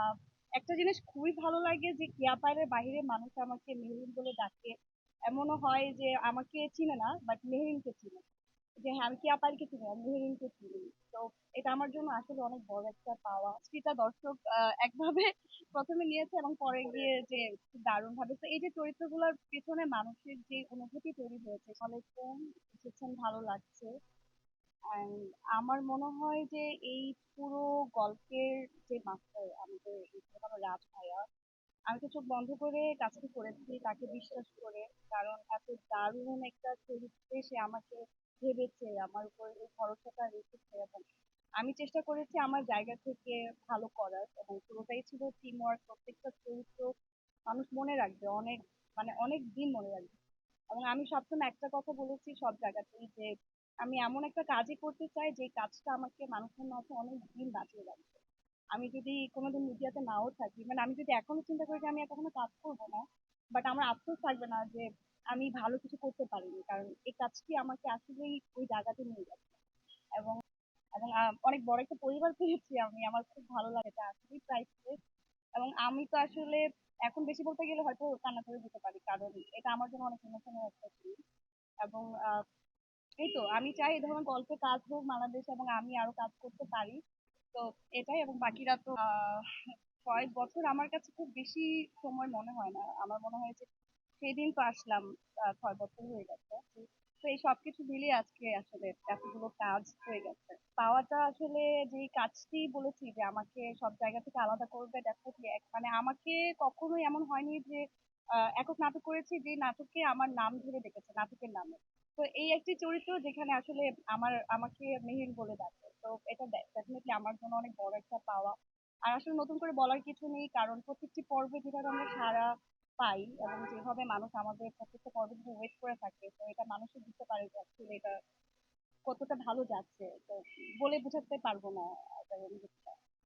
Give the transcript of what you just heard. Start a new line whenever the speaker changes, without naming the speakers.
আহ একটা জিনিস খুবই ভালো লাগে যে কেয়া পায়ের বাইরে মানুষ আমাকে মেহরিন বলে ডাকে। এমনও হয় যে আমাকে চিনে না বাট মেহরিনকে চিনে, যে হ্যাঁ আমি কেয়া পায়েলকে চিনি আমি মেহরিনকে চিনি। তো এটা আমার জন্য আসলে অনেক বড় একটা পাওয়া, সেটা দর্শক একভাবে প্রথমে নিয়েছে এবং পরে গিয়ে যে খুব দারুণ ভাবে। তো এই যে চরিত্রগুলোর পেছনে মানুষের যে অনুভূতি তৈরি হয়েছে, ফলে কোন এসেছেন ভালো লাগছে। And আমার মনে হয় যে এই পুরো গল্পের যে মাস্টার আমাদের আমার রাজ ভাইয়া, আমি তো চোখ বন্ধ করে কাজটি করেছি তাকে বিশ্বাস করে। কারণ এত দারুণ একটা চরিত্রে সে আমাকে ভেবেছে, আমার উপর এই ভরসাটা রেখেছে, এবং আমি চেষ্টা করেছি আমার জায়গা থেকে ভালো করার, এবং পুরোটাই ছিল টিম ওয়ার্ক। প্রত্যেকটা চরিত্র মানুষ মনে রাখবে অনেক, মানে অনেক দিন মনে রাখবে। এবং আমি সবসময় একটা কথা বলেছি সব জায়গাতেই যে আমি এমন একটা কাজই করতে চাই যে কাজটা আমাকে মানুষের মাঝে অনেক দিন বাঁচিয়ে রাখবে। আমি যদি কোনোদিন মিডিয়াতে নাও থাকি, মানে আমি যদি এখনো চিন্তা করি যে আমি আর কখনো কাজ করবো না, বাট আমার আফসোস থাকবে না যে আমি ভালো কিছু করতে পারিনি, কারণ এই কাজটি আমাকে আসলেই ওই জায়গাতে নিয়ে যাচ্ছে। এবং এবং অনেক বড় একটা পরিবার পেয়েছি আমি, আমার খুব ভালো লাগে, এটা আসলেই প্রাইসলেস। এবং আমি তো আসলে এখন বেশি বলতে গেলে হয়তো কান্না করে দিতে পারি, কারণ এটা আমার জন্য অনেক ইমোশনাল একটা জিনিস। এবং এই তো আমি চাই এই ধরনের গল্পে কাজ হোক বাংলাদেশে, এবং আমি আরো কাজ করতে পারি। তো এটাই, এবং বাকিরা তো কয়েক বছর আমার কাছে খুব বেশি সময় মনে হয় না। আমার মনে হয় যে সেদিন তো আসলাম, 6 বছর হয়ে গেছে। তো এই সবকিছু মিলিয়ে আজকে আসলে এতগুলো কাজ হয়ে গেছে পাওয়াটা। আসলে যে কাজটি বলেছি যে আমাকে সব জায়গা থেকে আলাদা করবে, ডেফিনেটলি মানে আমাকে কখনোই এমন হয়নি যে একক নাটক করেছি যে নাটকে আমার নাম ধরে ডেকেছে নাটকের নামে। তো এই একটি চরিত্র যেখানে আসলে আমাকে মেহির বলে ডাকে, তো এটা ডেফিনেটলি আমার জন্য অনেক বড় একটা পাওয়া। আর আসলে নতুন করে বলার কিছু নেই, কারণ প্রত্যেকটি পর্বে যেভাবে আমরা সাড়া পাই এবং যেভাবে মানুষ আমাদের প্রত্যেকটা পর্বের জন্য ওয়েট করে থাকে, তো এটা মানুষও বুঝতে পারে যে আসলে এটা কতটা ভালো যাচ্ছে। তো বলে বোঝাতে পারবো না এটার অনুভূতিটা।